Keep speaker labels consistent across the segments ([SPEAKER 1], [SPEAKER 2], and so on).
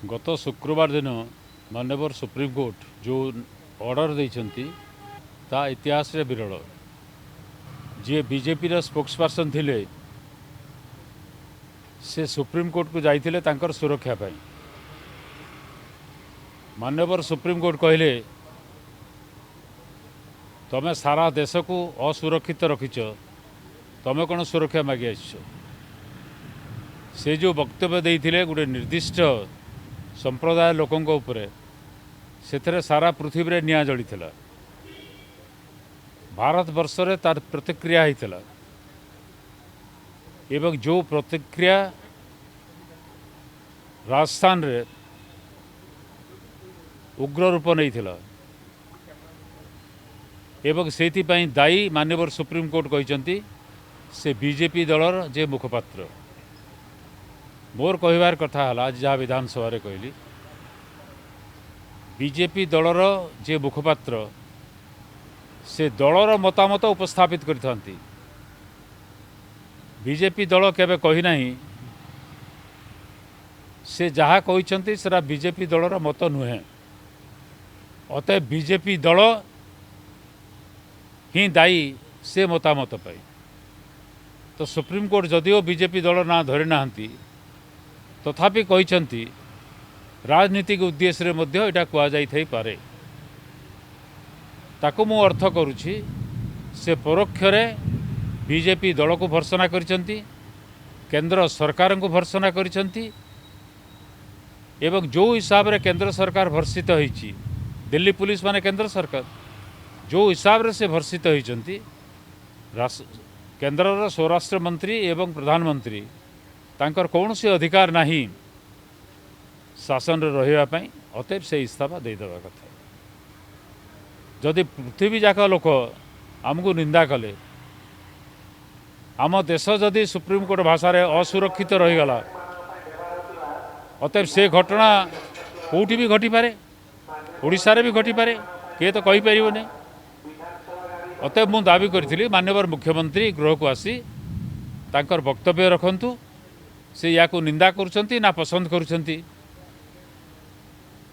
[SPEAKER 1] गत शुक्रवार दिन माननीय सुप्रीमकोर्ट जो ऑर्डर देइछंती ता इतिहास रे विरल जी बीजेपी रा स्पोक्सपर्सन थिले से सुप्रीमकोर्ट को जाइथिले तांकर सुरक्षा पाई। माननीय सुप्रीमकोर्ट कहले तमे सारा देश को असुरक्षित रखिच तमे कौन सुरक्षा मागी आस से जो वक्तव्य देइथिले गोटे निर्दिष्ट संप्रदाय लोकंक उपरे से सारा पृथ्वी रे निया जड़ी थिला। भारत वर्ष रे तार प्रतिक्रिया होइथिला एवं जो प्रतिक्रिया राजस्थान रे उग्र रूप नहीं थिला एवं सेति पई दायी माननीय सुप्रीमकोर्ट कहते से बीजेपी दलर जे मुखपात्र मोर कहबार कथा है आज जहाँ विधानसभा कहली बीजेपी दलर जे मुखपात्र से दलर मतामत उपस्थापित करथांती। बीजेपी दल केबे कही नाही से जहाँ कहते सेरा बीजेपी दलर मत नुहे अतएव बीजेपी दल ही दायी से मतामत पाई। तो सुप्रीमकोर्ट जदिओ बीजेपी दल ना धरी नाहंती तथापि कहते राजनीतिक उद्देश्य रे मध्य एटा कुआ जाई थाई पारे ताको मु अर्थ करुछि से परोक्ष रे बीजेपी दल को भर्सना करिसंती केंद्र सरकार को भर्सना करिसंती एवं जो हिसाब रे केंद्र सरकार भर्षित होईची दिल्ली पुलिस माने केंद्र सरकार जो हिसाब रे से भर्षित होईचंती केंद्र स्वराष्ट्र मंत्री एवं प्रधानमंत्री तांकर कौन से अधिकार नहीं शासन रे रहिबा पई अतएव से इस्तीफा दे देबा कथा। जदि पृथ्वी जाक लोक आमको निंदा कले आम देश जदि सुप्रीमकोर्ट भाषा रे असुरक्षित रहीगला अतएव से घटना कौटी भी घटी पारे ओडिशा रे भी घटी पारे किए तो कही परिबो नै। अतएव मु दाबी करी माननीय मुख्यमंत्री गृह को आसी तांकर वक्तव्य रखंतु से या को निंदा करुछंती ना पसंद करुछंती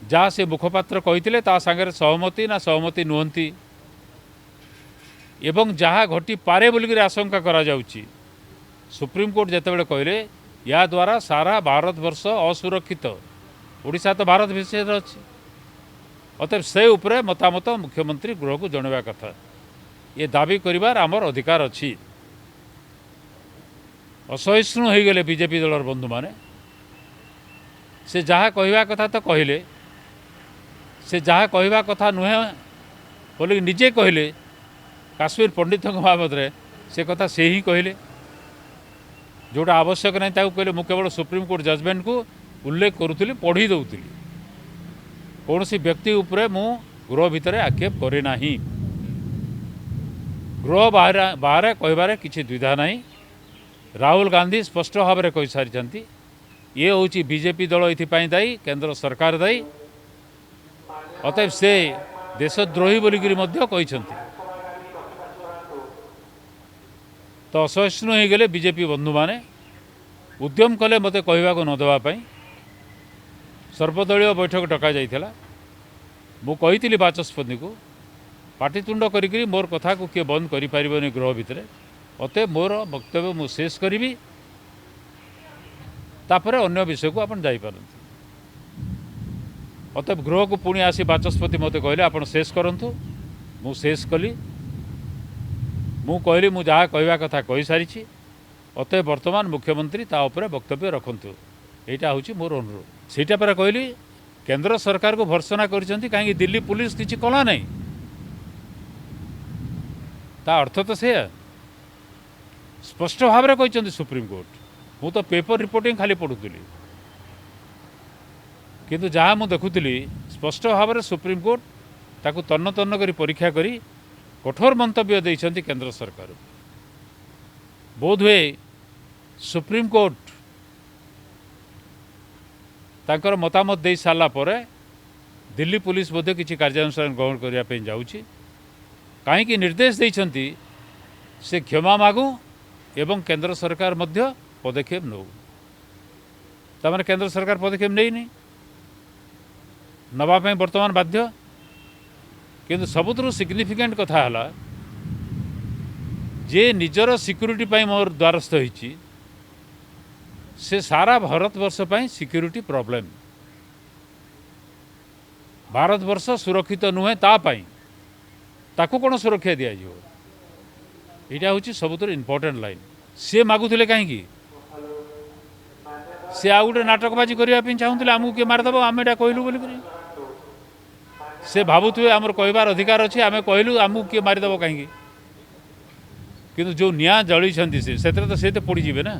[SPEAKER 1] जहाँ से मुखपात्र कही ता सांगे सहमति ना सहमति नुहंती एवं जहाँ घटी पारे बोलिक आशंका करा जाउची सुप्रीमकोर्ट जितेबाला कहले या द्वारा सारा भारत वर्ष असुरक्षित ओडिशा तो भारत विषय अच्छी अतएव से उपरे मतामत मुख्यमंत्री गृह को जनवा कथा ये दाबी करिवार आमर अधिकार अच्छी। असहिष्णु हो गले बीजेपी दलर बंधु माने से जहाँ कहवा कथा तो कहले से जहाँ कहवा कथा नुहे बोले निजे कहले काश्मीर पंडित बाबद से कथा से ही कहले जोटा आवश्यक नहीं ताकू कहले मु केवल सुप्रीमकोर्ट जजमेंट को उल्लेख करुली पढ़ी दौली कौन सी व्यक्ति उपरे मु गृह भितर आक्षेप करे नाही गृह बाहर कहबार किसी द्विधा नहीं। राहुल गांधी स्पष्ट भाव में कही सारी ये हूँ बीजेपी दल ये दायी केंद्र सरकार दायी अतएव से देशद्रोही बोलिक कहते तो असहिष्णु हो गले बीजेपी बंधु माने उद्यम कले मते कहवा को न देवाई सर्वदलीय बैठक डका जाइथिला मु कही बाचस्पति को पाटितुंड करी मोर कथा को किए बंद करि परिबनी गृह भितर अतएव मोर वक्तव्य मु शेष करी तापर अन्य विषय को आपण जाई पारंती। अतएव गृह को पुणी आसी बाचस्पति मते कहले आपण शेष करंतु मु शेष कली मु कहली मु जहाँ कहवा कथा कही सारी अतएव वर्तमान मुख्यमंत्री ता उपरे वक्तव्य रखंतु एटा होची मोर अनुरोध। सेटा पर कहली केंद्र सरकार को भर्सना करिसंती कहीं दिल्ली पुलिस किछि कला नहीं ता अर्थ तो से स्पष्ट भाव में कहते सुप्रीमकोर्ट मु तो पेपर रिपोर्टिंग खाली पढ़ुली किंतु जहाँ मु देखुली स्पष्ट भाव में सुप्रीमकोर्ट ताकू तन्न तन्न करी परीक्षा करी कठोर मंतव्य देइछंती केंद्र सरकार बोधवे सुप्रीमकोर्ट तांकर मतामत दे सारा पर दिल्ली पुलिस बोधे किसी कार्यानुष्ठान ग्रहण करने जाऊँगी कहीं निर्देश देइछंती से क्षमा मागू एवं केंद्र सरकार मध्य पदक्षेप नौ तमाने केंद्र सरकार पदक्षेप नहीं नवापाई बर्तमान बाध्य किंतु सबुठु सिग्निफिकेंट कथा है जे निजर सिक्यूरीटी पाई मोर द्वारस्थ होइछि से सारा भारतवर्ष पाई सिक्यूरीटी प्रॉब्लम भारतवर्ष सुरक्षित नुहे ताकू कौन सुरक्षा दि जाव यहाँ हूँ सबुतर इम्पोर्टेंट लाइन सी मागुले कहीं सी आ गए नाटकबाजी करने चाहूले आमको किए मारिदेव आम यहाँ कहलु बोल से भावुए आमर कहबार अधिकार अच्छे आम कहलु आमको किए मारिदेव कहीं किंतु जो निआ जली से तो पड़ीजे ना।